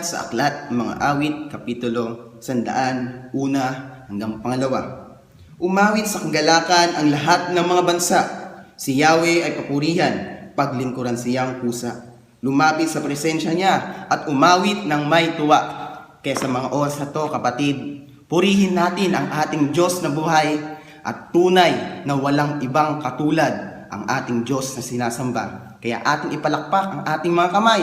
sa aklat ng mga awit, kapitulo 101 hanggang 2. Umawit sa kagalakan ang lahat ng mga bansa. Si Yahweh ay papurihan, paglingkuran siyang pusa. Lumapit sa presensya niya at umawit ng may tuwa. Kaya sa mga oras na to, kapatid, purihin natin ang ating Diyos na buhay at tunay na walang ibang katulad ang ating Diyos na sinasamba. Kaya ating ipalakpak ang ating mga kamay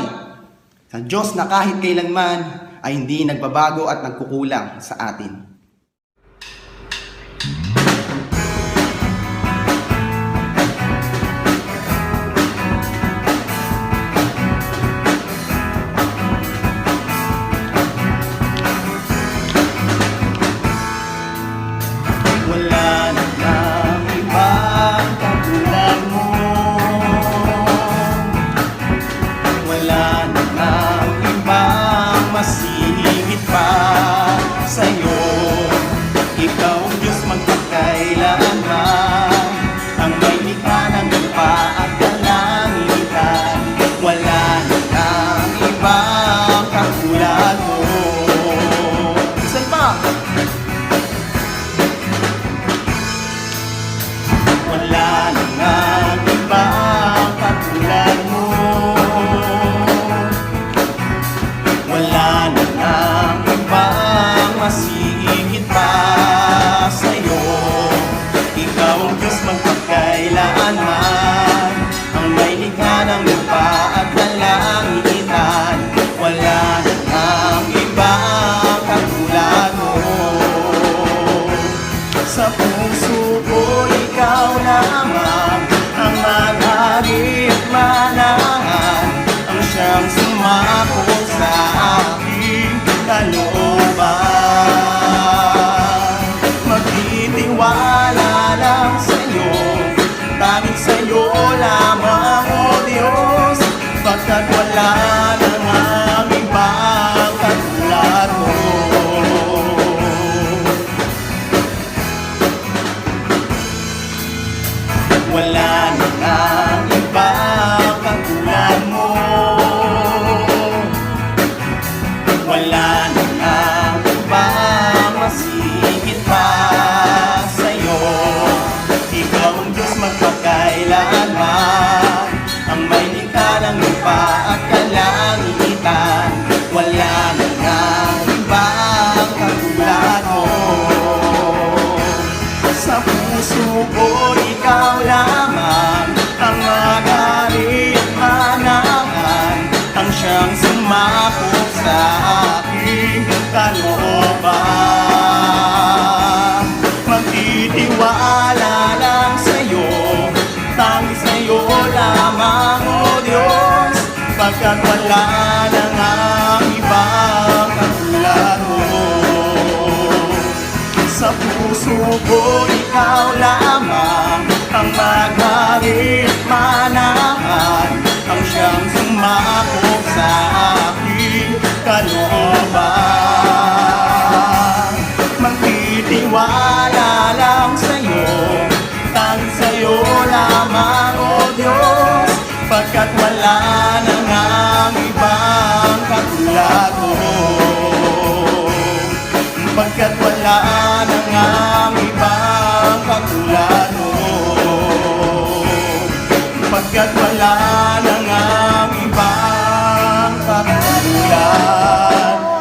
sa Diyos na kahit kailanman ay hindi nagbabago at nagkukulang sa atin. Wala nang ibang katulad mo. Wala nang ibang masihigit pa sa'yo. Ikaw ang Diyos magpakailanman, ang may likha ng lupa at kalangitan. Wala nang ibang katulad mo. Saan pa? Wala nang ibang katulad mo. Wala nang ibang masihigit pa sa'yo. Ikaw ang Diyos magpakailanman, ang may likha ng lupa at kalangitan. Wala nang ibang katulad mo. Sa puso ko ikaw lamang ang maghari at manahan, ang siyang sumako sa aking kalooban. Magtitiwala lang sa'yo, tanging sa'yo lamang, O Diyos, pagkat wala nang ibang katulad mo. Wala nang ibang katulad mo. Wala nang ibang masihigit pa sa'yo. Ikaw ang Diyos magpakailanman, ang may likha ng lupa at kalangitan. Wala nang ibang katulad mo. Sa puso ko ikaw lamang ang maghari at manahan, ang siyang sumakop sa aking kalooban. Magtitiwala lang sa'yo, tanging sa'yo lamang, O Diyos, pagkat wala nang ibang katulad mo. Sa puso ko ikaw lamang ang maghari at manahan, ang siyang sumakop sa aking kalooban. Magtitiwala lang sa'yo, tanging sa'yo lamang, O Diyos, pagkat wala nang ibang katulad mo. Pagkat wala nang ibang katulad mo. Pagkat wala nang ibang katulad mo.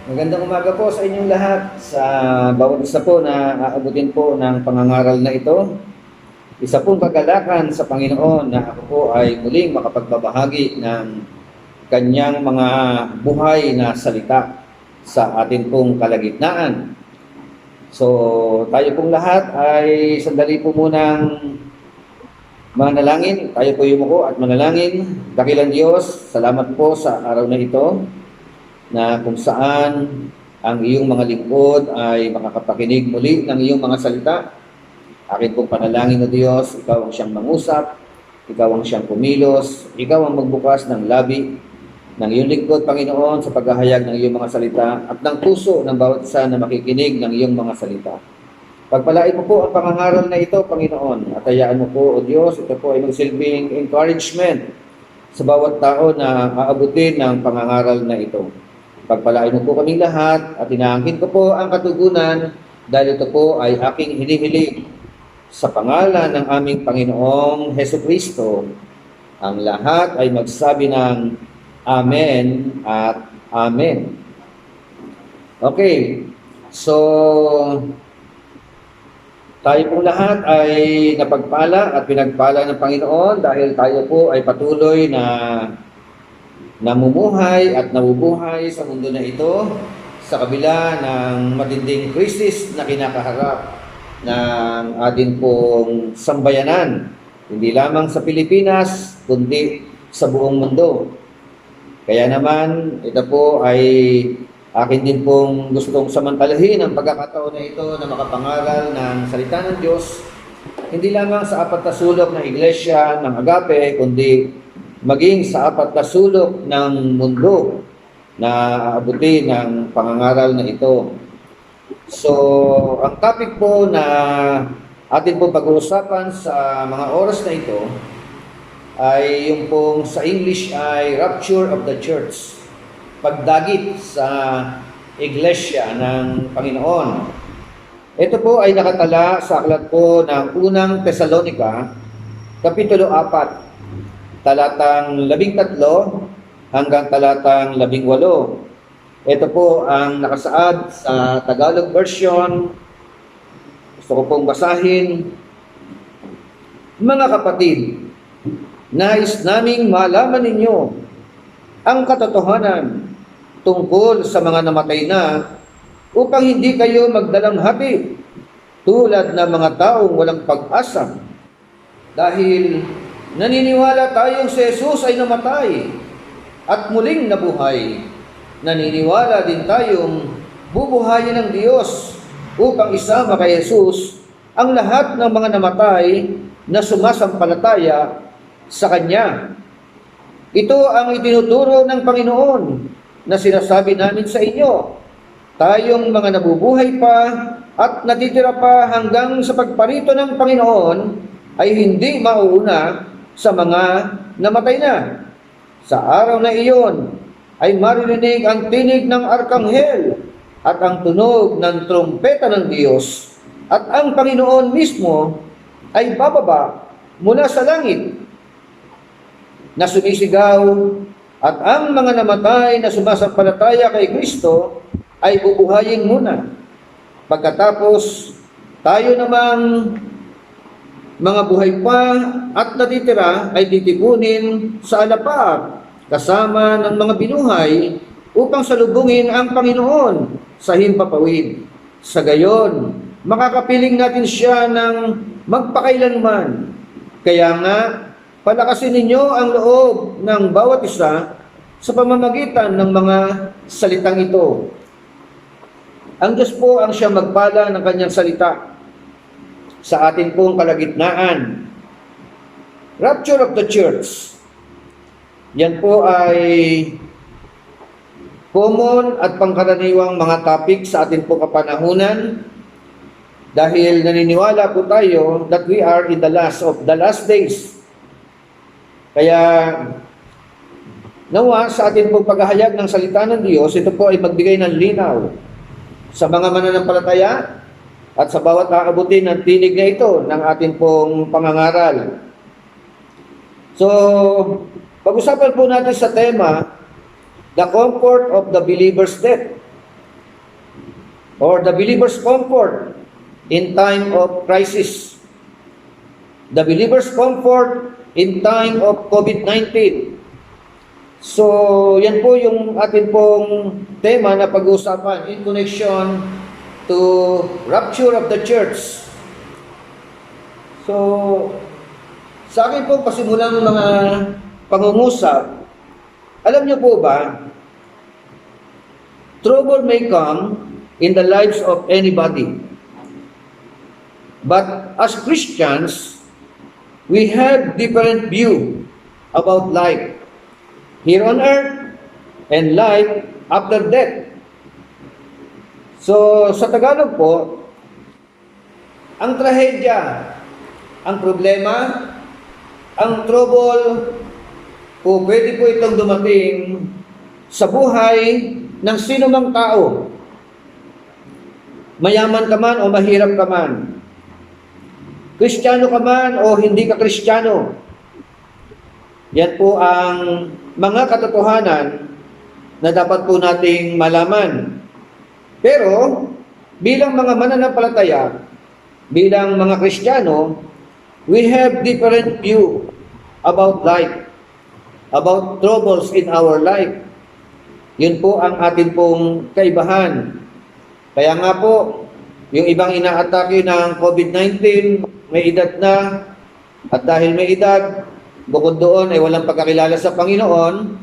Magandang umaga po sa inyong lahat. Sa bawat isa po na aabutin po ng pangangaral na ito, isa pong kagalakan sa Panginoon na ako po ay muling makapagbabahagi ng kanyang mga buhay na salita sa atin pong kalagitnaan. So, tayo pong lahat ay sandali po munang manalangin. Tayo po yumuko at manalangin. Dakilang Diyos, salamat po sa araw na ito na kung saan ang iyong mga lingkod ay makakapakinig muli ng iyong mga salita. Akin pong panalangin na Diyos, ikaw ang siyang mangusap, ikaw ang siyang kumilos, ikaw ang magbukas ng labi ng iyong lingkod, Panginoon, sa paghahayag ng iyong mga salita at ng puso ng bawat isa na makikinig ng iyong mga salita. Pagpalain mo po ang pangangaral na ito, Panginoon, at hayaan mo po, O Diyos, ito po ay magsilbing encouragement sa bawat tao na aabutin ng pangangaral na ito. Pagpalain mo po kaming lahat at inaangkin ko po ang katugunan dahil ito po ay aking hinihiling sa pangalan ng aming Panginoong Hesukristo. Ang lahat ay magsabi ng Amen at Amen. Okay, so tayo pong lahat ay napagpala at pinagpala ng Panginoon dahil tayo po ay patuloy na namumuhay at nabubuhay sa mundo na ito sa kabila ng matinding krisis na kinakaharap ng ating pong sambayanan, hindi lamang sa Pilipinas, kundi sa buong mundo. Kaya naman, ito po ay akin din pong gustong samantalahin ang pagkakataon na ito na makapangaral ng salita ng Diyos, hindi lamang sa apat na sulok ng iglesia ng Agape, kundi maging sa apat na sulok ng mundo na aabuti ng pangangaral na ito. So, ang topic po na atin po pag-uusapan sa mga oras na ito ay yung pong sa English ay Rapture of the Church, pagdagit sa iglesia ng Panginoon. Ito po ay nakatala sa aklat po ng unang Tesalonica, Kapitulo 4, talatang 13 hanggang talatang 18. Ito po ang nakasaad sa Tagalog version. Gusto ko pong basahin. Mga kapatid, nais naming malaman ninyo ang katotohanan tungkol sa mga namatay na upang hindi kayo magdalang hati tulad ng mga taong walang pag-asa. Dahil naniniwala tayong si Jesus ay namatay at muling nabuhay. Naniniwala din tayong bubuhayin ng Diyos upang isama kay Jesus ang lahat ng mga namatay na sumasampalataya sa Kanya. Ito ang itinuturo ng Panginoon na sinasabi namin sa inyo. Tayong mga nabubuhay pa at natitira pa hanggang sa pagparito ng Panginoon ay hindi mauuna sa mga namatay na. Sa araw na iyon ay maririnig ang tinig ng arkanghel at ang tunog ng trumpeta ng Diyos at ang Panginoon mismo ay bababa mula sa langit na sumisigaw at ang mga namatay na sumasampalataya kay Kristo ay bubuhayin muna. Pagkatapos tayo namang mga buhay pa at natitira ay titipunin sa alapaap kasama ng mga binuhay upang salubungin ang Panginoon sa himpapawid. Sa gayon, makakapiling natin siya ng magpakailanman. Kaya nga, palakasin ninyo ang loob ng bawat isa sa pamamagitan ng mga salitang ito. Ang Diyos po ang siyang magpala ng kanyang salita sa ating pong kalagitnaan. Rapture of the Church. Yan po ay common at pangkaraniwang mga topic sa ating pong kapanahunan dahil naniniwala po tayo that we are in the last days. Kaya nawa sa ating pong paghahayag ng salita ng Diyos, ito po ay magbigay ng linaw sa mga mananampalataya at sa bawat aabutin ng tinig na ito ng ating pong pangangaral. So, pag-usapan po natin sa tema, the comfort of the believer's death. or the believer's comfort in time of crisis. The believer's comfort in time of COVID-19. So, yan po yung atin pong tema na pag-uusapan in connection to rapture of the church. So, sa akin po pasimulang mga pangungusap, alam niyo po ba, trouble may come in the lives of anybody. But as Christians, we have different view about life here on earth and life after death. So, sa Tagalog po, ang trahedya, ang problema, ang trouble, po pwede po itong dumating sa buhay ng sino mang tao. Mayaman ka man o mahirap ka man. Kristiyano ka man o hindi ka Kristiyano. Yan po ang mga katotohanan na dapat po nating malaman. Pero, bilang mga mananampalataya, bilang mga Kristiyano, we have different view about life, about troubles in our life. Yun po ang atin pong kaibahan. Kaya nga po, yung ibang inaatake ng COVID-19, may edad na, at dahil may edad, bukod doon ay walang pagkakilala sa Panginoon,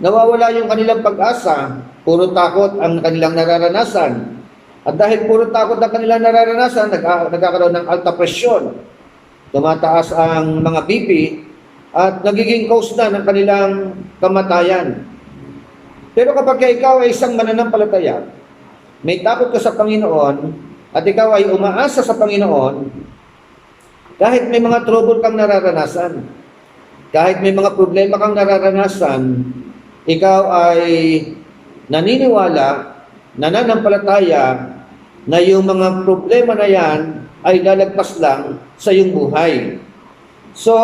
nawawala yung kanilang pag-asa, puro takot ang kanilang nararanasan. At dahil puro takot ang kanilang nararanasan, nagkakaroon ng alta presyon, tumataas ang mga BP, at nagiging cause na ng kanilang kamatayan. Pero kapag ikaw ay isang mananampalataya, may takot ka sa Panginoon, at ikaw ay umaasa sa Panginoon, kahit may mga trouble kang nararanasan, kahit may mga problema kang nararanasan, ikaw ay naniniwala, nananampalataya, na yung mga problema na yan ay lalagpas lang sa iyong buhay. So,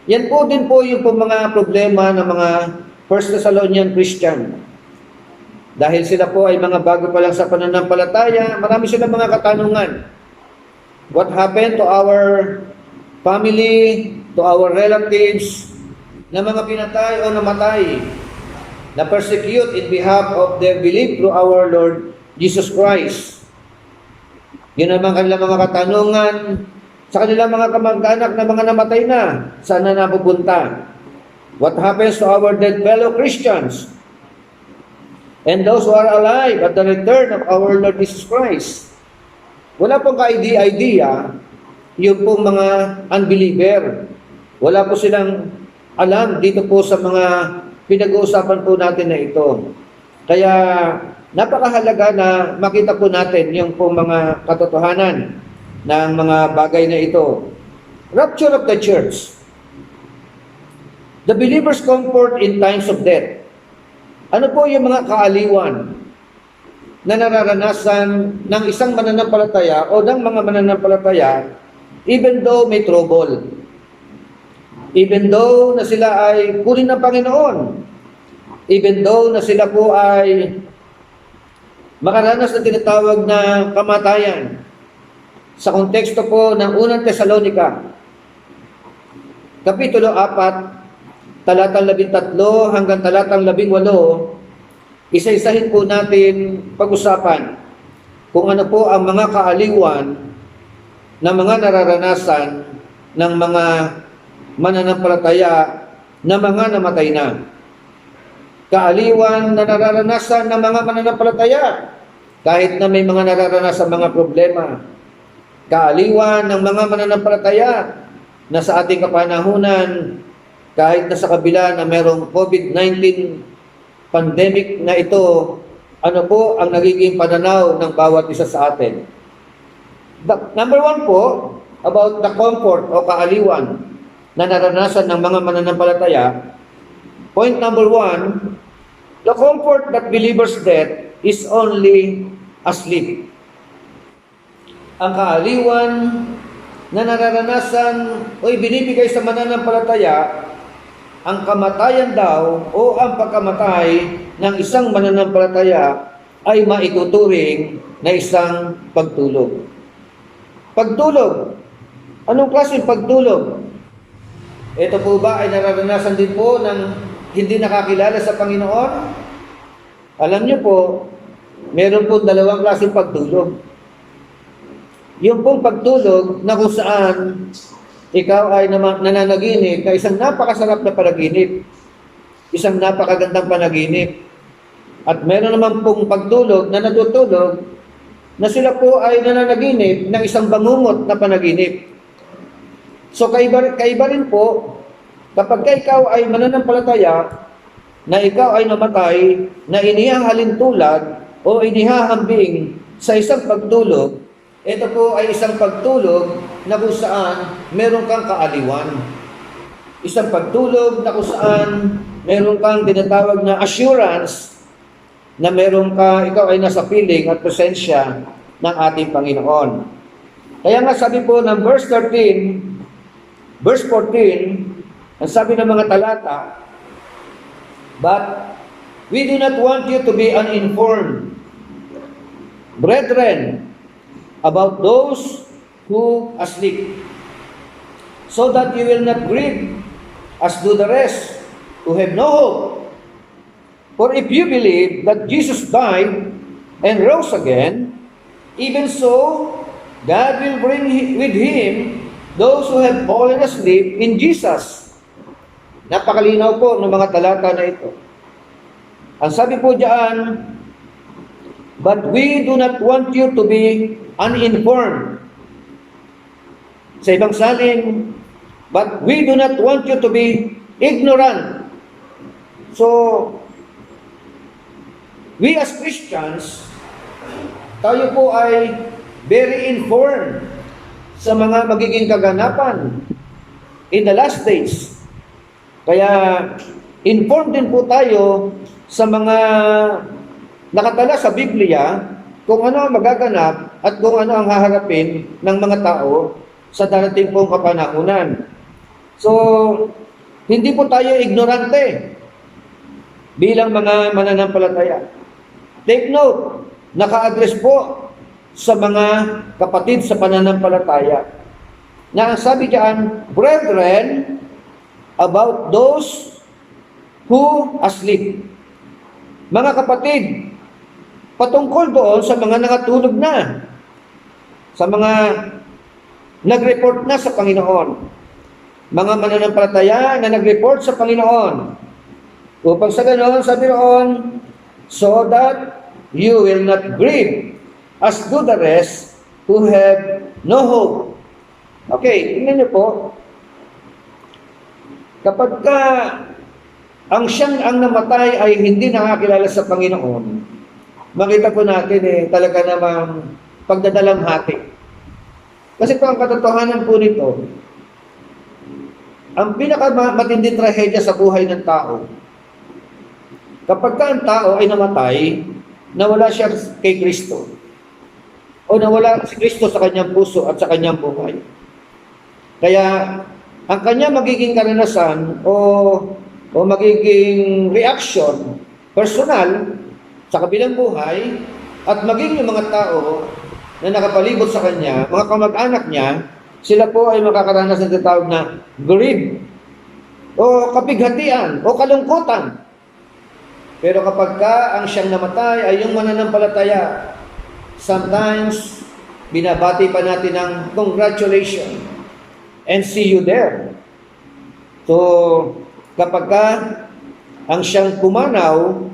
yan po din po yung mga problema ng mga First Thessalonian Christian. Dahil sila po ay mga bago pa lang sa pananampalataya, marami silang mga katanungan. What happened to our family, to our relatives, na mga pinatay o namatay, na persecute in behalf of their belief through our Lord Jesus Christ? Yun naman kanilang mga katanungan sa kanilang mga kamag-anak na mga namatay na. Saan na napupunta? What happens to our dead fellow Christians? And those who are alive at the return of our Lord Jesus Christ? Wala pong ka-idea yung pong mga unbeliever. Wala po silang alam dito po sa mga pinag-uusapan po natin na ito. Kaya napakahalaga na makita po natin yung pong mga katotohanan ng mga bagay na ito. Rapture of the church. The believer's comfort in times of death. Ano po yung mga kaaliwan na nararanasan ng isang mananampalataya o ng mga mananampalataya even though may trouble? Even though na sila ay kunin ng Panginoon, even though na sila po ay makaranas ng tinatawag na kamatayan. Sa konteksto po ng unang Tesalonika, Kapitulo 4, talatang 13 hanggang talatang 18, isa-isahin po natin pag-usapan kung ano po ang mga kaaliwan na mga nararanasan ng mga mananampalataya na mga namatay na. Kaaliwan na nararanasan ng mga mananampalataya kahit na may mga nararanasan mga problema. Kaaliwan ng mga mananampalataya na sa ating kapanahunan kahit na sa kabila na mayroong COVID-19 pandemic na ito, ano po ang nagiging pananaw ng bawat isa sa atin? Number 1 po, about the comfort o kaaliwan na naranasan ng mga mananampalataya. Point number 1, the comfort that believers get is only asleep. Ang kaaliwan na nararanasan o ibinibigay sa mananampalataya, ang kamatayan daw o ang pagkamatay ng isang mananampalataya ay maituturing na isang pagtulog. Pagtulog. Anong klaseng pagtulog? Ito po ba ay nararanasan din po ng hindi nakakilala sa Panginoon? Alam niyo po, meron po dalawang klaseng pagtulog. Yung pong pagtulog na kung saan ikaw ay nananaginip na isang napakasarap na panaginip, isang napakagandang panaginip. At meron naman pong pagtulog na natutulog na sila po ay nananaginip ng isang bangungot na panaginip. So kaiba rin po kapag ikaw ay mananampalataya na ikaw ay namatay na inihahalin tulad o inihahambing sa isang pagtulog, ito po ay isang pagtulog na kung saan meron kang kaaliwan. Isang pagtulog na kung saan meron kang tinatawag na assurance na ikaw ay nasa piling at presensya ng ating Panginoon. Kaya nga sabi po ng verse 13, verse 14, ang sabi ng mga talata, "But we do not want you to be uninformed, brethren, about those who asleep, so that you will not grieve as do the rest who have no hope. For if you believe that Jesus died and rose again, even so, God will bring with Him those who have fallen asleep in Jesus." Napakalinaw po ng mga talata na ito. Ang sabi po diyan, "But we do not want you to be uninformed." Sa ibang salin, "But we do not want you to be ignorant." So, we as Christians, tayo po ay very informed sa mga magiging kaganapan in the last days. Kaya, informed din po tayo sa mga nakatala sa Biblia kung ano ang magaganap at kung ano ang haharapin ng mga tao sa darating pong kapanahunan. So, hindi po tayo ignorante bilang mga mananampalataya. Take note, naka-address po sa mga kapatid sa pananampalataya na ang sabi diyan, "Brethren, about those who asleep." Mga kapatid, patungkol doon sa mga nakatulog na, sa mga nag-report na sa Panginoon, mga mananampalataya na nag-report sa Panginoon, upang sa ganoon, sabi roon, "so that you will not grieve as do the rest who have no hope." Okay, tingnan niyo po, kapag ang namatay ay hindi nakakilala sa Panginoon, makita po natin talaga namang pagdadalamhati. Kasi po ang katotohanan po nito, ang pinakamatinding trahedya sa buhay ng tao, kapag ang tao ay namatay, nawala siya kay Kristo, o nawala si Kristo sa kanyang puso at sa kanyang buhay. Kaya, ang kanya magiging karanasan o magiging reaction, personal, sa kabilang buhay, at maging yung mga tao na nakapalibot sa kanya, mga kamag-anak niya, sila po ay makakaranas ng tinatawag na grief, o kapighatian, o kalungkutan. Pero kapag ang siyang namatay ay yung mananampalataya, sometimes binabati pa natin ng congratulations and see you there. So, kapag ang siyang pumanaw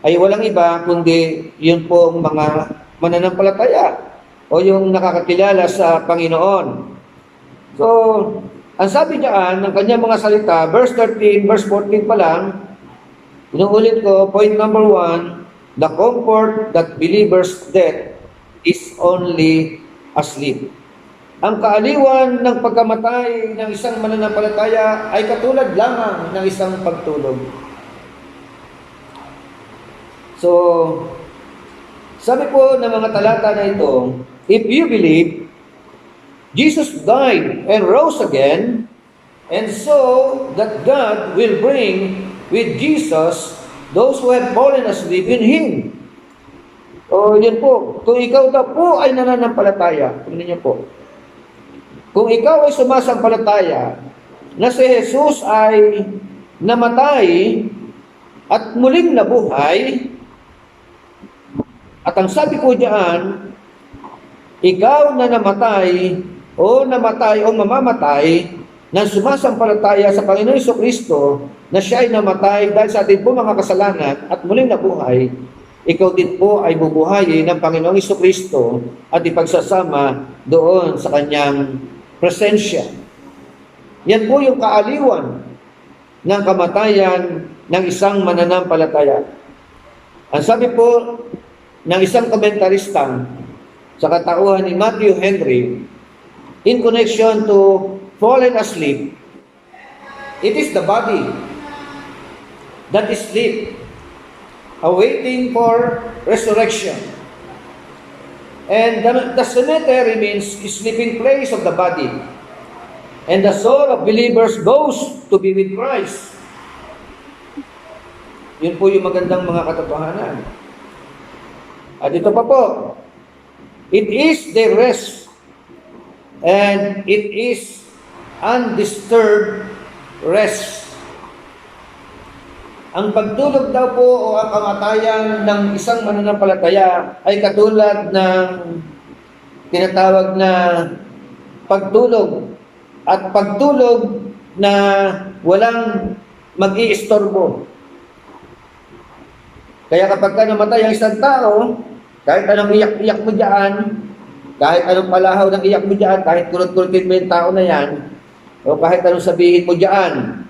ay walang iba kundi yun pong mga mananampalataya o yung nakakakilala sa Panginoon. So, ang sabi diyan ng kanyang mga salita, verse 13, verse 14 pa lang, inuulit ko, point number 1, the comfort that believers' death is only asleep. Ang kaaliwan ng pagkamatay ng isang mananampalataya ay katulad lamang ng isang pagtulog. So, sabi po ng mga talata na ito, if you believe, Jesus died and rose again, and so that God will bring with Jesus those who have fallen asleep in Him. O yun po, kung ikaw daw po ay nananampalataya, tingnan niyo po, kung ikaw ay sumasampalataya na si Jesus ay namatay at muling nabuhay, at ang sabi ko diyan, ikaw na namatay o mamamatay nang sumasampalataya sa Panginoon Jesucristo na siya ay namatay dahil sa ating po mga kasalanan at muling nabuhay, ikaw din po ay bubuhayin ng Panginoong Jesucristo at ipagsasama doon sa kanyang presensya. Yan po yung kaaliwan ng kamatayan ng isang mananampalataya. Ang sabi po ng isang komentarista sa katauhan ni Matthew Henry, in connection to fallen asleep, it is the body that is asleep, awaiting for resurrection. And the cemetery means sleeping place of the body. And the soul of believers goes to be with Christ. Yun po yung magandang mga katotohanan. At ito pa po, it is their rest and it is undisturbed rest. Ang pagtulog daw po o ang kamatayan ng isang mananampalataya ay katulad ng tinatawag na pagtulog at pagtulog na walang mag-iistorbo. Kaya kapag ka namatay ang isang tao, kahit anong iyak-iyak mo dyan, kahit anong palahaw ng iyak mo dyan, kahit kulot-kulotin mo yung tao na yan, o kahit anong sabihin mo dyan,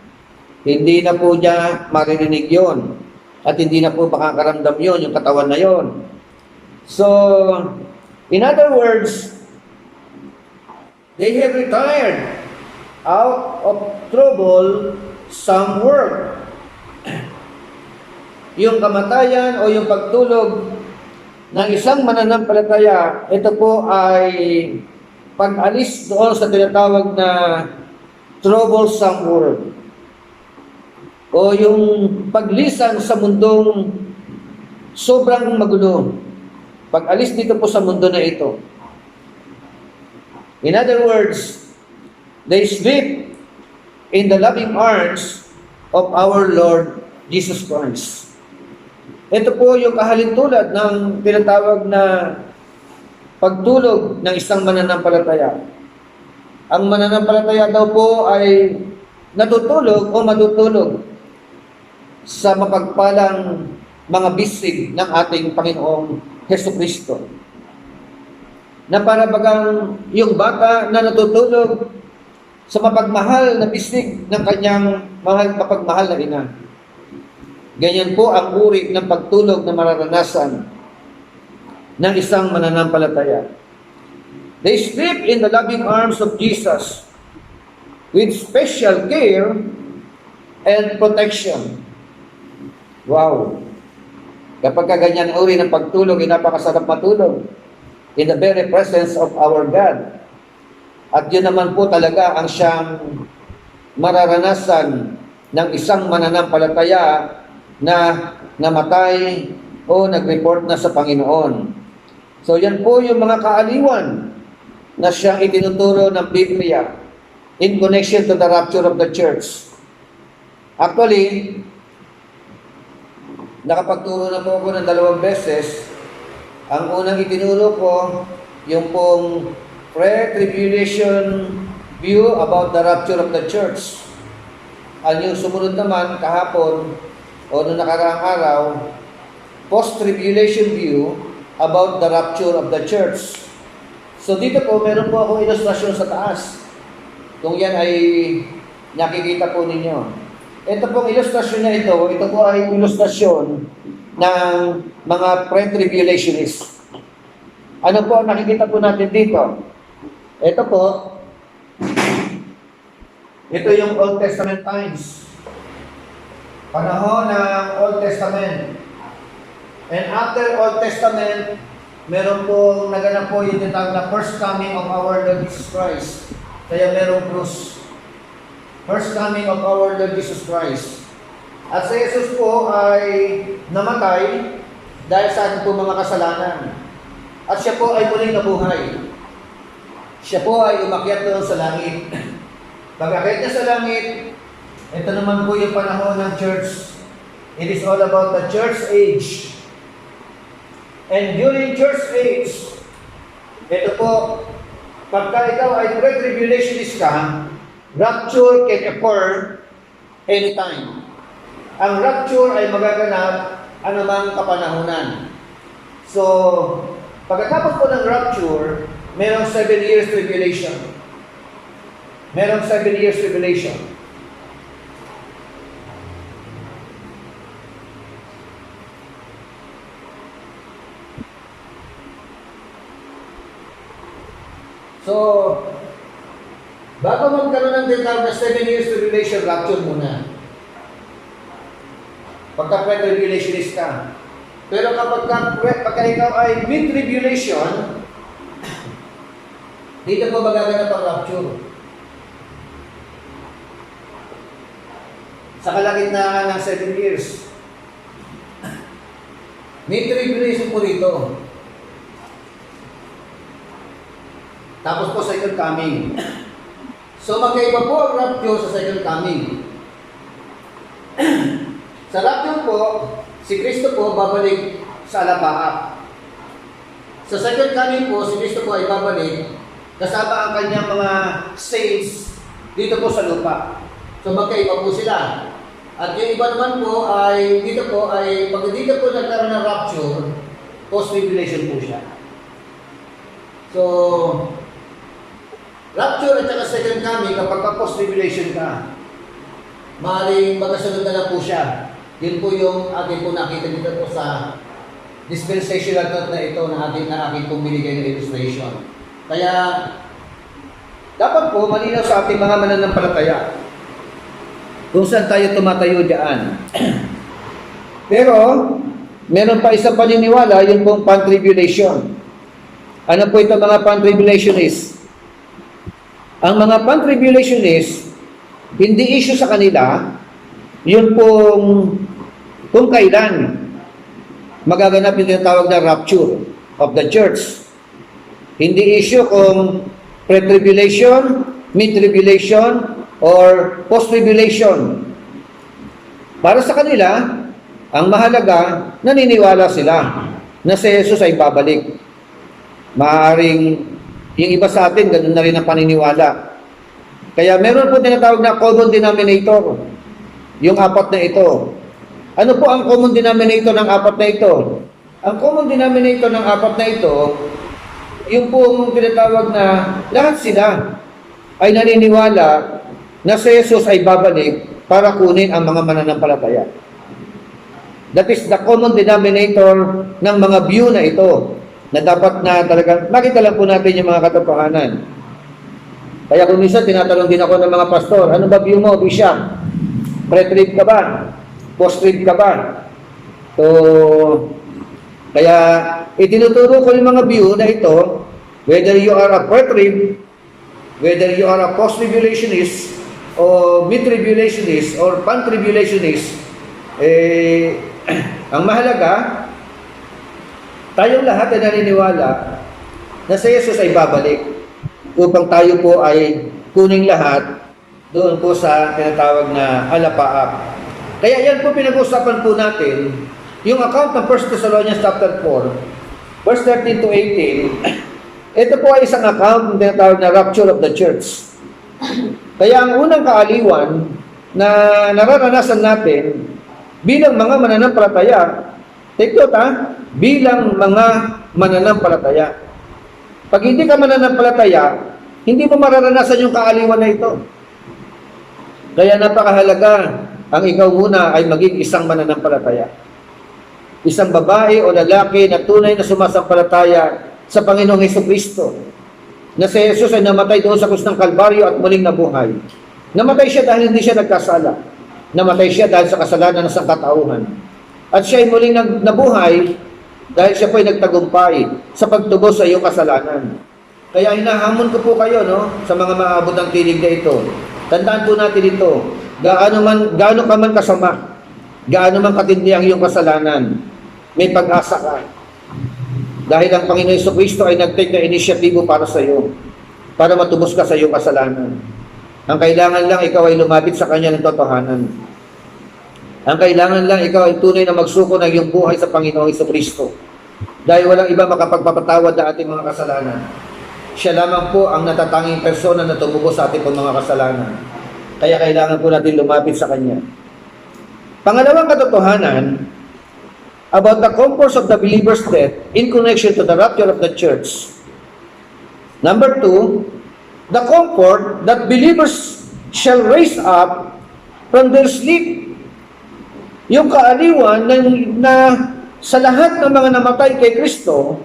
hindi na po niya maririnig yon at hindi na po makakaramdam yon, yung katawan na yon. So, in other words, they have retired out of trouble some work. Yung kamatayan o yung pagtulog ng isang mananampalataya, ito po ay pag-alis doon sa tinatawag na troublesome world. O yung paglisan sa mundong sobrang magulo. Pag-alis dito po sa mundo na ito. In other words, they sleep in the loving arms of our Lord Jesus Christ. Ito po yung kahalintulad ng tinatawag na pagtulog ng isang mananampalataya. Ang mananampalataya daw po ay natutulog o matutulog sa mapagpalang mga bisig ng ating Panginoong Hesukristo. Na para bagang yung bata na natutulog sa mapagmahal na bisig ng kanyang mapagmahal na ina. Ganyan po ang uri ng pagtulog na mararanasan ng isang mananampalataya. They sleep in the loving arms of Jesus with special care and protection. Wow! Kapag ganyan uri ng pagtulog, ay napakasarap matulog in the very presence of our God. At yun naman po talaga ang siyang mararanasan ng isang mananampalataya na namatay o nag-report na sa Panginoon. So yan po yung mga kaaliwan na siyang itinuturo ng Biblia in connection to the rapture of the church. Actually, nakapagturo na po ako ng 2 beses. Ang unang itinuro ko, yung pong pre-tribulation view about the rapture of the church. Ang yung sumunod naman kahapon, o noong nakaraang araw, post-tribulation view about the rapture of the church. So dito po, meron po akong ilustrasyon sa taas. Kung yan ay nakikita po ninyo. Ito pong ilustrasyon na ito po ay ilustrasyon ng mga pre-tribulationists. Ano po ang nakikita po natin dito? Ito po, ito yung Old Testament times. Panahon ng Old Testament. And after Old Testament, meron pong naganap po yung tinatawag na first coming of our Lord Jesus Christ. Kaya merong krus. First coming of our Lord Jesus Christ. At si Jesus po ay namatay dahil sa ating po mga kasalanan. At siya po ay muling nabuhay. Siya po ay umakyat doon sa langit. Pag-akyat niya sa langit, ito naman po yung panahon ng church. It is all about the church age. And during church age, ito po, pagka ikaw ay pre-tribulationist ka, rapture can occur anytime. Ang rapture ay magaganap anumang kapanahunan. So, pagkatapos po ng rapture, merong 7 years tribulation. Merong 7 years tribulation. So, bago magkaroon ng tinatawag na 7 years tribulation, rapture muna. Pagka pre-tribulationist ka. Pero pagka ikaw ay mid-tribulation, dito po magaganap ang rapture. Sa kalagitnaan ng 7 years. Mid-tribulation po dito. Tapos po second coming. So magkaiba po ang rapture sa second coming. Sa rapture po, si Kristo po babalik sa alapaap. Sa second coming po, si Kristo po ay babalik kasama ang kanyang mga saints dito po sa lupa. So magkaiba po sila. At yung iba naman po ay dito po ay pag dito po nagkaroon ng rapture, post-tribulation po siya. So rapture at saka second coming, kapag post-tribulation ka, maaaring magkasunod na po siya. Yun po yung ating po nakita dito po sa dispensational note na ito na aking pong binigay na illustration. Kaya, dapat po malinaw sa ating mga mananampalataya kung saan tayo tumatayo dyan. Pero, meron pa isang paniniwala, yung pong pan-tribulation. Ano po ito mga pan-tribulationists? Ang mga pan-tribulationists, hindi issue sa kanila, yun kung kailan magaganap yung tinatawag na rapture of the church. Hindi issue kung pre-tribulation, mid-tribulation, or post-tribulation. Para sa kanila, ang mahalaga, naniniwala sila na si Jesus ay babalik. Maaaring yung iba sa atin, ganun na rin ang paniniwala. Kaya meron po tinatawag na common denominator. Yung apat na ito. Ano po ang common denominator ng apat na ito? Ang common denominator ng apat na ito, yung po tinatawag na lahat sila ay naniniwala na si Jesus ay babalik para kunin ang mga mananampalataya. That is the common denominator ng mga view na ito. Na dapat na talagang, makita lang po natin yung mga katotohanan. Kaya kung minsan, tinatanong din ako ng mga pastor, ano ba view mo, Bishop? Pre-trib ka ba? Post-trib ka ba? So, kaya itinuturo ko yung mga view na ito, whether you are a pre-trib, whether you are a post-tribulationist, o mid-tribulationist, or pan-tribulationist, ang mahalaga, tayong lahat ay naniniwala na si Jesus ay babalik upang tayo po ay kuning lahat doon po sa tinatawag na alapaap. Kaya yan po pinag-usapan po natin, yung account ng 1 Thessalonians chapter 4, verse 13 to 18, ito po ay isang account ng tinatawag na rapture of the church. Kaya ang unang kaaliwan na nararanasan natin bilang mga mananampalataya, take note bilang mga mananampalataya. Pag hindi ka mananampalataya, hindi mo mararanasan yung kaaliwan na ito. Kaya napakahalaga ang ikaw muna ay maging isang mananampalataya. Isang babae o lalaki na tunay na sumasampalataya sa Panginoong Hesukristo. Na si Jesus ay namatay doon sa krus ng Kalbaryo at muling nabuhay. Namatay siya dahil hindi siya nagkasala. Namatay siya dahil sa kasalanan ng sangkatauhan. At siya ay muling nabuhay dahil siya po ay nagtagumpay sa pagtubos sa iyong kasalanan. Kaya hinahamon ko po kayo, sa mga maabot ng tinig na ito. Tandaan po natin ito. Gaano ka man kasama, gaano man katindi ang iyong kasalanan, may pag-asa ka. Dahil ang Panginoon Jesucristo ay nag-take na inisyatibo para sa iyo, para matubos ka sa iyong kasalanan. Ang kailangan lang ikaw ay lumapit sa Kanya ng totohanan. Ang kailangan lang ikaw ay tunay na magsuko ng iyong buhay sa Panginoong Jesucristo. Dahil walang iba makapagpapatawad na ating mga kasalanan. Siya lamang po ang natatanging persona na tumubos sa ating mga kasalanan. Kaya kailangan po natin lumapit sa Kanya. Pangalawang katotohanan about the comforts of the believer's death in connection to the rapture of the church. Number 2, the comfort that believers shall raise up from their sleep. Yung kaaliwan na sa lahat ng mga namatay kay Kristo,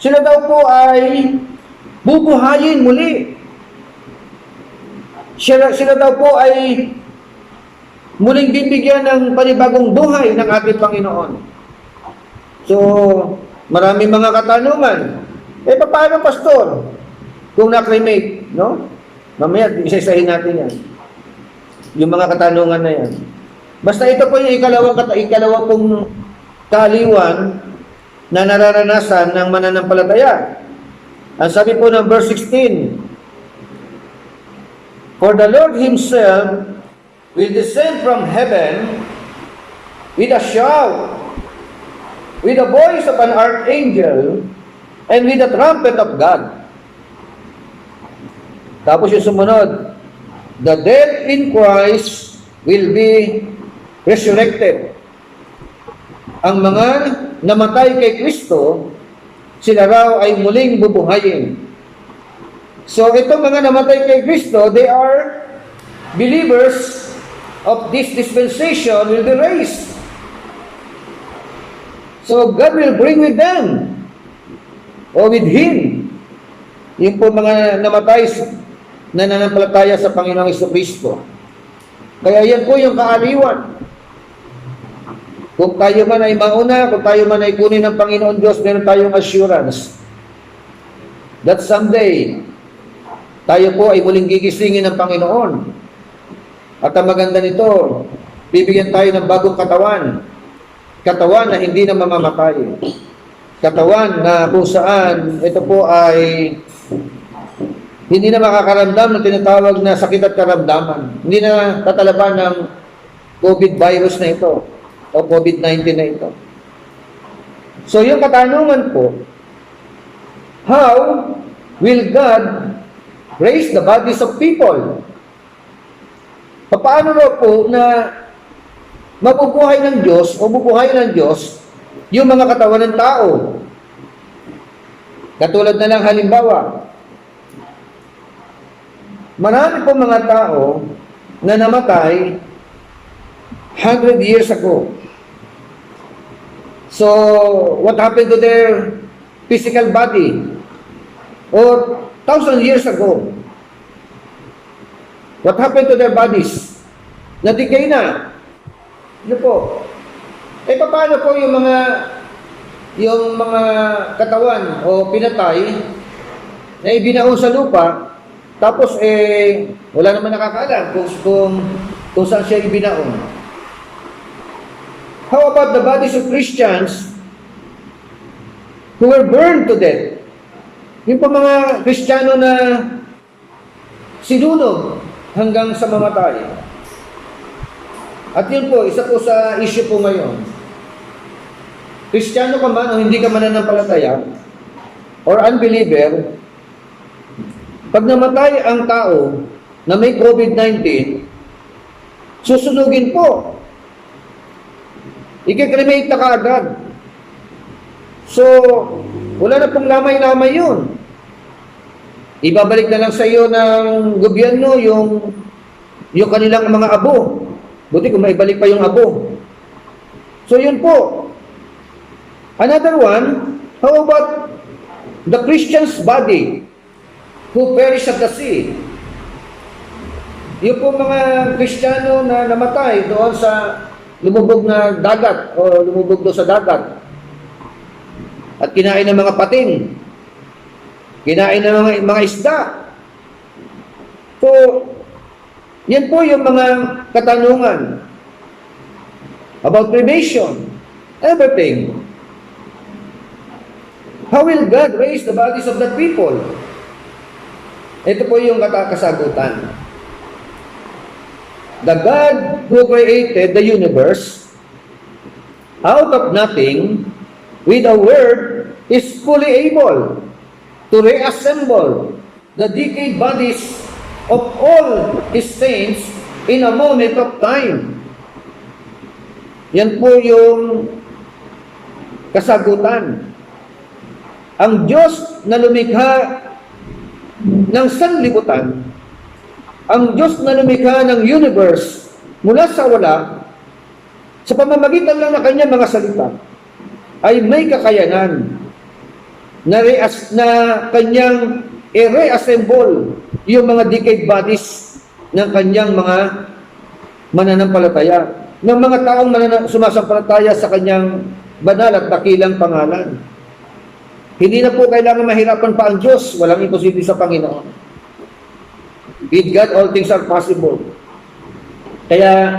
sila daw po ay bubuhayin muli. Sila daw po ay muling bibigyan ng panibagong buhay ng ating Panginoon. So, marami mga katanungan. Paano, pastor? Kung na-cremate, no? Mamaya, isa-isahin natin yan. Yung mga katanungan na yan. Basta ito po yung ikalawa pong kaaliwan na nararanasan ng mananampalataya. Ang sabi po ng verse 16, "For the Lord Himself will descend from heaven with a shout, with the voice of an archangel, and with the trumpet of God." Tapos yung sumunod, "The dead in Christ will be resurrected." Ang mga namatay kay Kristo, sila raw ay muling bubuhayin. So itong mga namatay kay Kristo, they are believers of this dispensation will be raised. So God will bring with them, or with Him, yung po mga namatay na nanampalataya sa Panginoong Jesucristo. Kaya yan po yung kaaliwan. Kung tayo man ay mauna, kung tayo man ay kunin ng Panginoon Diyos, meron tayong assurance that someday, tayo po ay muling gigisingin ng Panginoon. At ang maganda nito, bibigyan tayo ng bagong katawan. Katawan na hindi na mamamatay. Katawan na kung saan ito po ay hindi na makakaramdam ng tinatawag na sakit at karamdaman. Hindi na tatalaban ng COVID virus na ito o COVID-19 na ito. So yung katanungan po, how will God raise the bodies of people? Paano raw po na mabubuhay ng Diyos o bubuhay ng Diyos yung mga katawan ng tao? Katulad na lang halimbawa, marami po mga tao na namatay 100 years ago. So, what happened to their physical body? Or 1,000 years ago? What happened to their bodies? Natigay na. Ano po? Paano po yung mga katawan o pinatay na ibinaon sa lupa, tapos wala naman nakakaalam kung saan siya ibinaon. How about the bodies of Christians who were burned to death? Yung po mga Kristiyano na sinunog hanggang sa mamatay. At yun po, isa po sa issue po ngayon. Kristiyano ka man o hindi ka mananampalataya or unbeliever, pag namatay ang tao na may COVID-19, susunugin po. Ika-cremate na kaagad. So, wala na pong lamay-lamay yun. Ibabalik na lang sa iyo ng gobyerno yung kanilang mga abo. Buti kung maibalik pa yung abo. So, yun po. Another one, how about the Christian's body who perished at the sea? Yung po mga Kristiyano na namatay doon sa lumubog na dagat o lumubog doon sa dagat at kinain ng mga pating, kinain ng mga isda. So, yan po yung mga katanungan about cremation, everything. How will God raise the bodies of that people? Ito po yung kasagutan. The God who created the universe out of nothing with a word is fully able to reassemble the decayed bodies of all His saints in a moment of time. Yan po yung kasagutan. Ang Diyos na lumikha ng sanlibutan, ang Diyos na lumikha ng universe mula sa wala, sa pamamagitan lang ng kanyang mga salita, ay may kakayanan na kanyang i-reassemble yung mga decayed bodies ng kanyang mga mananampalataya, ng mga taong sumasampalataya sa kanyang banal at dakilang pangalan. Hindi na po kailangan mahirapan pa ang Diyos. Walang imposible sa Panginoon. With God, all things are possible. Kaya,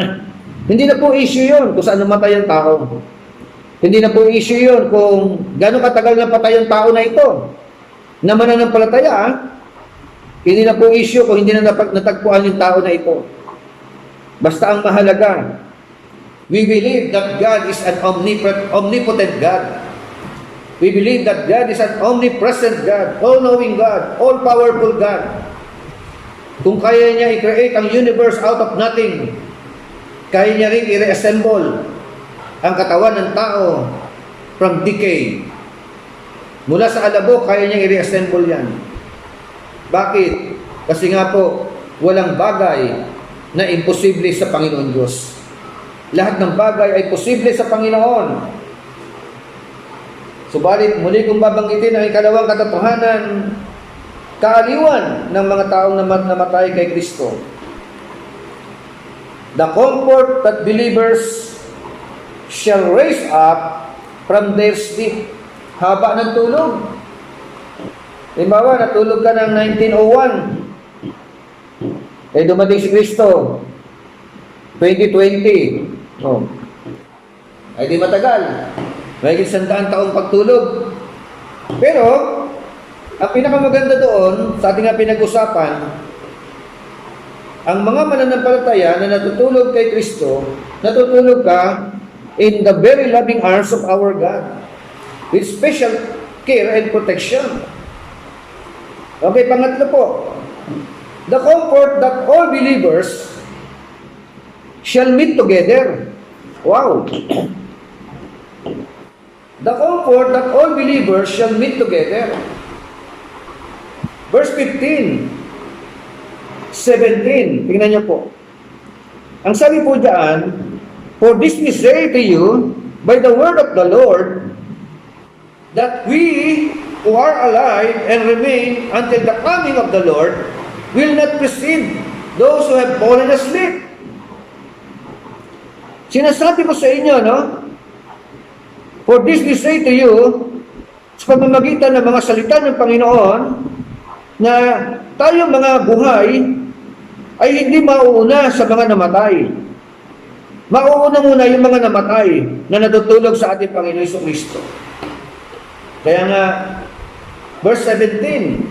hindi na po issue yun kung saan namatay ang tao. Hindi na po issue yun kung gano'ng katagal na patay ang tao na ito. Na mananampalataya, hindi na po issue kung hindi na natagpuan yung tao na ito. Basta ang mahalaga, we believe that God is an omnipotent God. We believe that God is an omnipresent God, all-knowing God, all-powerful God. Kung kaya niya i-create ang universe out of nothing, kaya niya rin i-reassemble ang katawan ng tao from decay. Mula sa alabok, kaya niya i-reassemble yan. Bakit? Kasi nga po, walang bagay na imposible sa Panginoon Diyos. Lahat ng bagay ay posible sa Panginoon. Subalit, muli kong babanggitin ang ikalawang katotohanan, kaaliwan ng mga taong namatay kay Kristo. The comfort that believers shall raise up from their sleep. Haba ng tulog. Halimbawa, natulog ka ng 1901. Dumating si Kristo. 2020. Ay di matagal. May 100 taong pagtulog. Pero, ang pinakamaganda doon, sa ating pinag-usapan, ang mga mananampalataya na natutulog kay Kristo, natutulog ka in the very loving arms of our God, with special care and protection. Okay, pangatlo po. The comfort that all believers shall meet together. Wow! The comfort that all believers shall meet together. Verse 15, 17, tingnan niyo po. Ang sabi po diyan, for this we say to you, by the word of the Lord, that we who are alive and remain until the coming of the Lord will not precede those who have fallen asleep. Sinasabi ko sa inyo, no? For this we say to you, sa pamamagitan ng mga salita ng Panginoon, na tayong mga buhay ay hindi mauuna sa mga namatay. Mauuna muna yung mga namatay na natutulog sa ating Panginoon Kristo. Kaya nga, verse 17,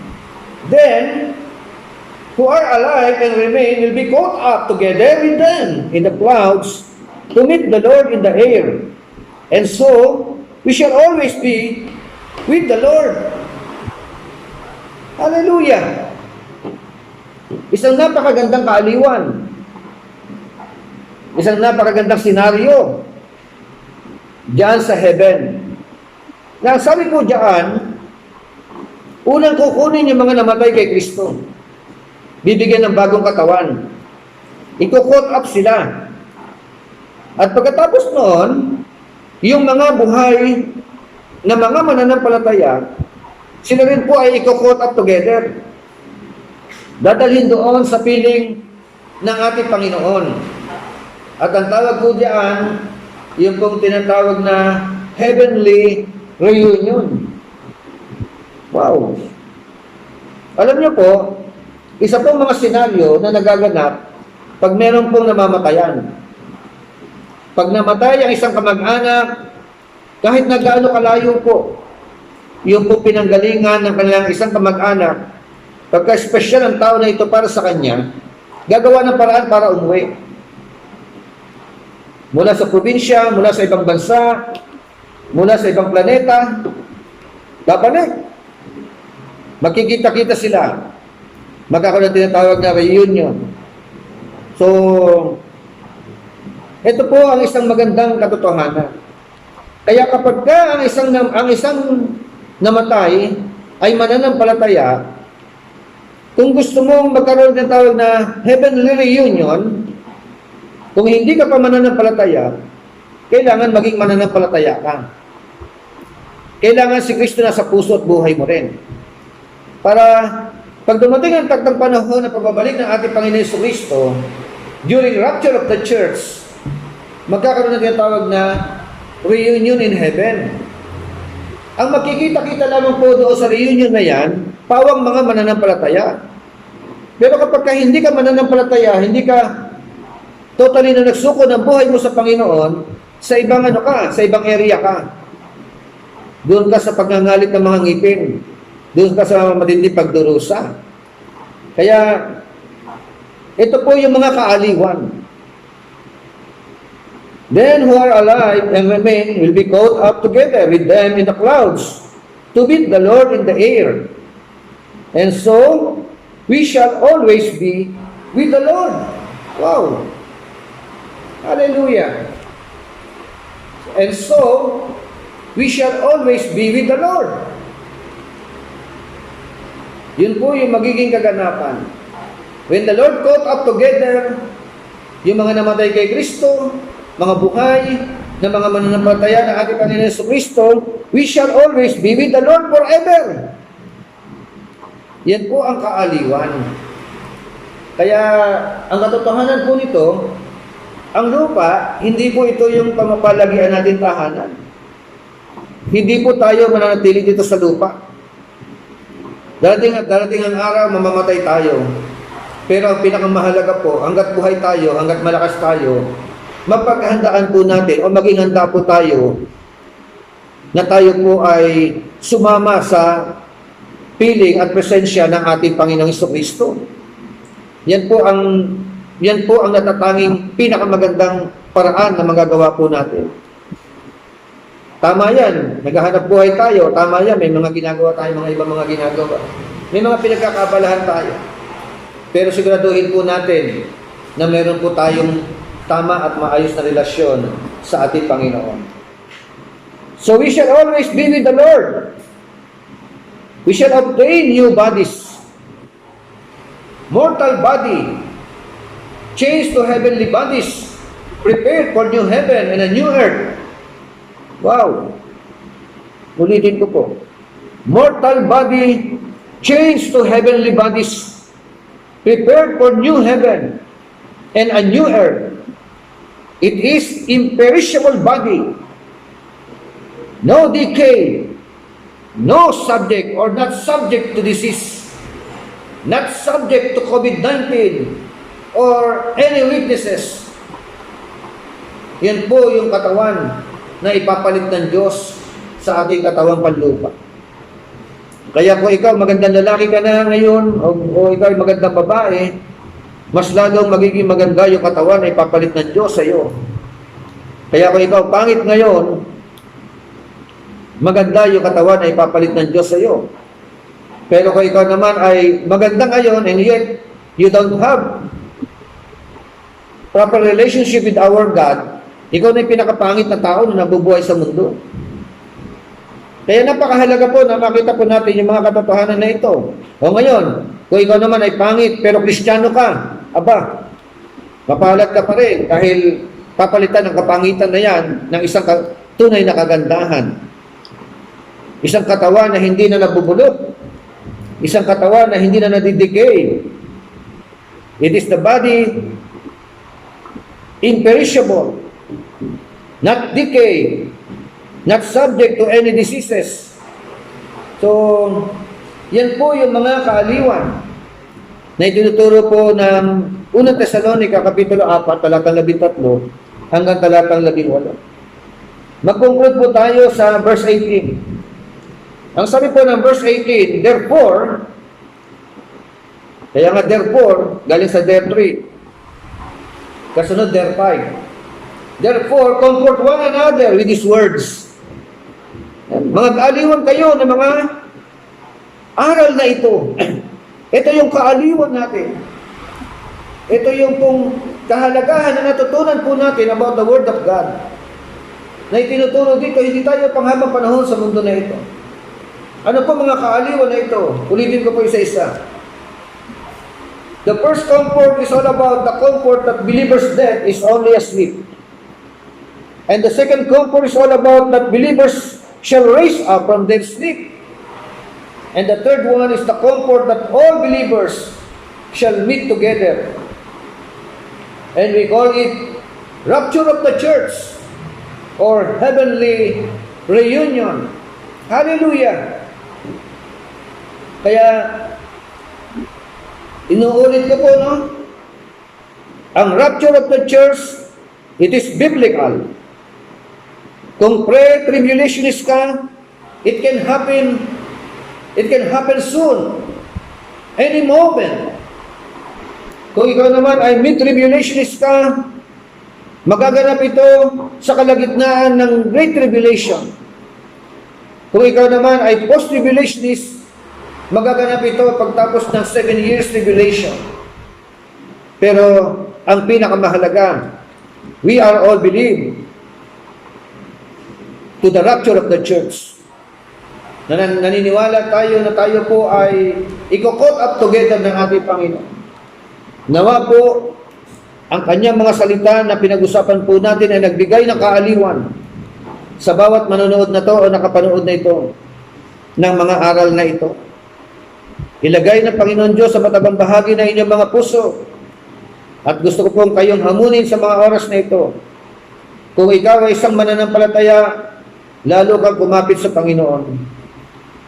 then, who are alive and remain will be caught up together with them in the clouds to meet the Lord in the air. And so, we shall always be with the Lord. Hallelujah! Isang napakagandang kaaliwan. Isang napakagandang senaryo diyan sa heaven. Na sabi po diyan, unang kukunin yung mga namatay kay Kristo. Bibigyan ng bagong katawan. Iko-caught up sila. At pagkatapos noon, yung mga buhay na mga mananampalataya, sila rin po ay iko-caught up together. Dadalhin doon sa piling ng ating Panginoon. At ang tawag po diyan, yung pong tinatawag na heavenly reunion. Wow! Alam niyo po, isa pong mga senaryo na nagaganap pag meron pong namamatayan. Pag namatay ang isang kamag-anak, kahit na gaano kalayo po, yung po pinanggalingan ng kanilang isang kamag-anak, pagka special ang tao na ito para sa kanya, gagawa ng paraan para umuwi. Mula sa probinsya, mula sa ibang bansa, mula sa ibang planeta, babalik. Magkikita-kita sila. Magkakaroon ng tinatawag na reunion. So, ito po ang isang magandang katotohanan. Kaya kapag ka ang isang namatay ay mananampalataya, kung gusto mong magkaroon ng tawag na heavenly reunion, kung hindi ka pa mananampalataya, kailangan maging mananampalataya ka. Kailangan si Kristo na sa puso at buhay mo rin. Para pag dumating ang takdang panahon na pagbabalik ng ating Panginoon Jesucristo, during rapture of the church, magkakaroon ng tinatawag na reunion in heaven. Ang makikita-kita lamang po doon sa reunion na yan, pawang mga mananampalataya. Pero kapag hindi ka mananampalataya, hindi ka totally na nagsuko ng buhay mo sa Panginoon, sa ibang sa ibang area ka. Doon ka sa pagngangalit ng mga ngipin. Doon ka sa matinding pagdurusa. Kaya, ito po yung mga kaaliwan. Then who are alive and remain will be caught up together with them in the clouds to meet the Lord in the air. And so, we shall always be with the Lord. Wow! Hallelujah! And so, we shall always be with the Lord. Yun po yung magiging kaganapan. When the Lord caught up together, yung mga namatay kay Kristo, mga buhay, na mga mananampalataya ng ating Panginoon Jesucristo, we shall always be with the Lord forever. Yan po ang kaaliwan. Kaya, ang katotohanan po nito, ang lupa, hindi po ito yung pamapalagian natin tahanan. Hindi po tayo mananatili dito sa lupa. Darating ang araw, mamamatay tayo. Pero ang pinakamahalaga po, hanggat buhay tayo, hanggat malakas tayo, mapaghandaan po natin o maging handa po tayo na tayo po ay sumama sa piling at presensya ng ating Panginoong Jesucristo. Yan po ang natatanging pinakamagandang paraan na magagawa po natin. Tama yan, naghahanap buhay tayo, tama yan, may mga ginagawa tayo, mga ibang mga ginagawa. May mga pinagkakabalahan tayo. Pero siguraduhin po natin na meron po tayong tama at maayos na relasyon sa ating Panginoon. So we shall always be with the Lord. We shall obtain new bodies. Mortal body, changed to heavenly bodies, prepared for new heaven and a new earth. Wow! Ulitin ko po. Mortal body, changed to heavenly bodies, prepared for new heaven and a new earth. It is imperishable body, no decay, no subject or not subject to disease, not subject to COVID-19 or any weaknesses. Yan po yung katawan na ipapalit ng Diyos sa ating katawang panlupa. Kaya kung ikaw magandang lalaki ka na ngayon o ikaw ay magandang babae, mas lalong magiging maganda yung katawan na ipapalit ng Diyos sa iyo. Kaya kung ikaw pangit ngayon, maganda yung katawan na ipapalit ng Diyos sa iyo. Pero kung ikaw naman ay maganda ngayon and yet you don't have proper relationship with our God, ikaw na yung pinakapangit na tao na nabubuhay sa mundo. Kaya napakahalaga po na makita po natin yung mga katotohanan na ito. O ngayon, kung ikaw naman ay pangit pero Kristiyano ka, aba, mapahalat ka pa rin dahil papalitan ng kapangitan na yan ng isang tunay na kagandahan. Isang katawan na hindi na nabubulok. Isang katawan na hindi na nadidecay. It is the body imperishable, not decay, not subject to any diseases. So, yan po yung mga kaaliwan na itinuturo po ng Unang Tesalonica, Kapitulo 4, talatang 13 hanggang talatang 18. Mag-conclude po tayo sa verse 18. Ang sabi po ng verse 18, therefore, kaya nga therefore, galing sa there 3. Kasunod there 5. Therefore, comfort one another with these words. Mga kaaliwan kayo ng mga aral na ito. Ito yung kaaliwan natin. Ito yung pong kahalagahan na natutunan po natin about the Word of God. Na itinuturo dito, hindi tayo panghabang panahon sa mundo na ito. Ano po mga kaaliwan na ito? Ulitin ko po isa-isa. The first comfort is all about the comfort that believers' death is only asleep. And the second comfort is all about that believers shall raise up from their sleep. And the third one is the comfort that all believers shall meet together. And we call it rapture of the church or heavenly reunion. Hallelujah! Kaya, inuulit ko po, no? Ang rapture of the church, it is biblical. Kung pre-tribulationist ka, it can happen soon. Any moment. Kung ikaw naman ay mid-tribulationist ka, magaganap ito sa kalagitnaan ng Great Tribulation. Kung ikaw naman ay post-tribulationist, magaganap ito pagtapos ng 7 years tribulation. Pero ang pinakamahalaga, we are all believed to the rapture of the church. Naniniwala tayo na tayo po ay i-caught up together ng ating Panginoon. Nawa po, ang kanyang mga salita na pinag-usapan po natin ay nagbigay ng kaaliwan sa bawat manonood na to o nakapanood na ito ng mga aral na ito. Ilagay ng Panginoon Diyos sa matabang bahagi na inyong mga puso. At gusto ko pong kayong hamunin sa mga oras na ito. Kung ikaw ay isang mananampalataya, lalo kang kumapit sa Panginoon.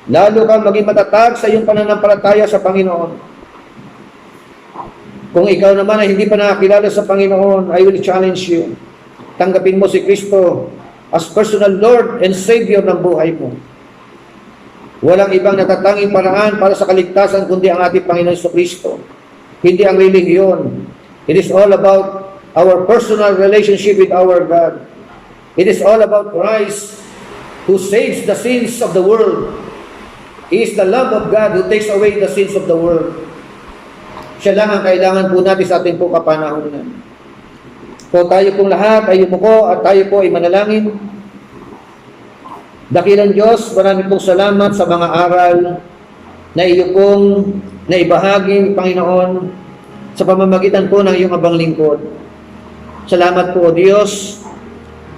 Lalo kang maging matatag sa iyong pananampalataya sa Panginoon. Kung ikaw naman ay hindi pa nakakilala sa Panginoon, I will challenge you. Tanggapin mo si Kristo as personal Lord and Savior ng buhay mo. Walang ibang natatanging paraan para sa kaligtasan kundi ang ating Panginoon Kristo. Hindi ang relihiyon. It is all about our personal relationship with our God. It is all about Christ who saves the sins of the world. He is the love of God who takes away the sins of the world. Siya lang ang kailangan po natin sa ating po kapanahonan. Kung tayo pong lahat ay yumuko at tayo po ay manalangin. Dakilang Diyos, marami pong salamat sa mga aral na iyo pong naibahagi, Panginoon, sa pamamagitan po ng iyong abang lingkod. Salamat po, Diyos,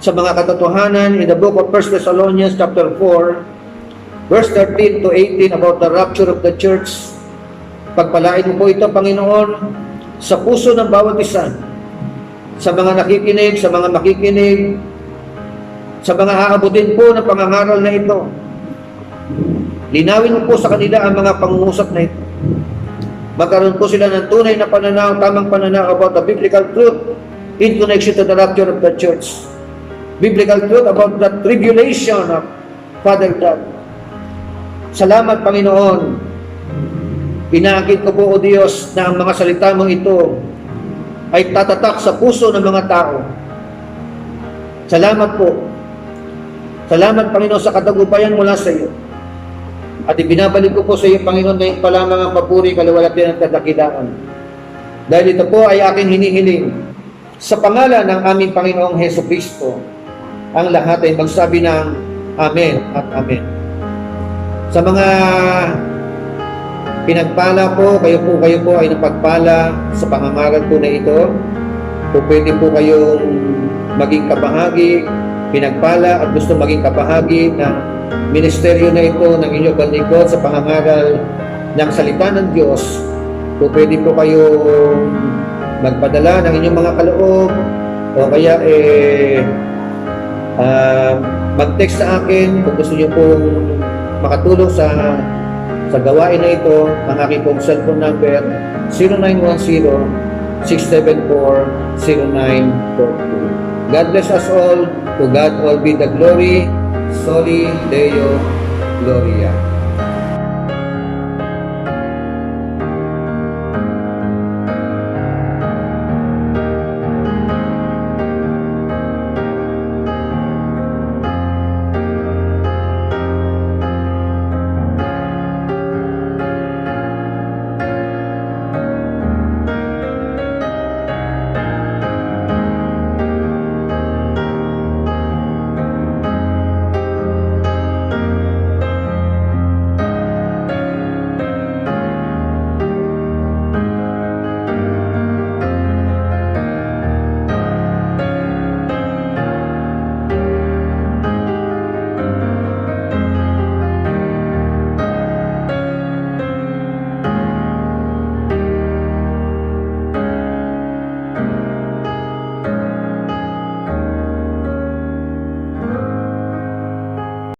sa mga katotohanan in the book of 1 Thessalonians chapter 4, verse 13 to 18 about the rapture of the church. Pagpalain mo po ito, Panginoon, sa puso ng bawat isa, sa mga nakikinig, sa mga makikinig, sa mga aabutin po ng pangangaral na ito. Linawin mo po sa kanila ang mga pangungusap na ito. Magkaroon po sila ng tunay na pananaw, tamang pananaw about the biblical truth in connection to the rapture of the church. Biblical truth about the tribulation of Father God. Salamat, Panginoon. Pinaakit ko po, O Diyos, na ang mga salita mong ito ay tatatak sa puso ng mga tao. Salamat po. Salamat, Panginoon, sa katagumpayan mula sa iyo. At ibinabalik ko po sa iyo, Panginoon, na yung palamang ang papuri, kaluwalhatian at kadakilaan. Dahil ito po ay aking hinihiling sa pangalan ng aming Panginoong Hesus Kristo. Ang lahat ay magsabi ng Amen at Amen. Sa mga pinagpala po, kayo po ay napagpala sa pangangaral po na ito. Kung pwede po kayong maging kabahagi, pinagpala at gusto maging kabahagi ng ministeryo na ito ng inyong panlingkod sa pangangaral ng salita ng Diyos, kung pwede po kayong magpadala ng inyong mga kaloob o kaya mag-text sa akin kung gusto niyo pong makatulong sa gawain na ito. Ang aking pong cellphone number 0910-674-0942. God bless us all. To God all be the glory. Soli Deo Gloria.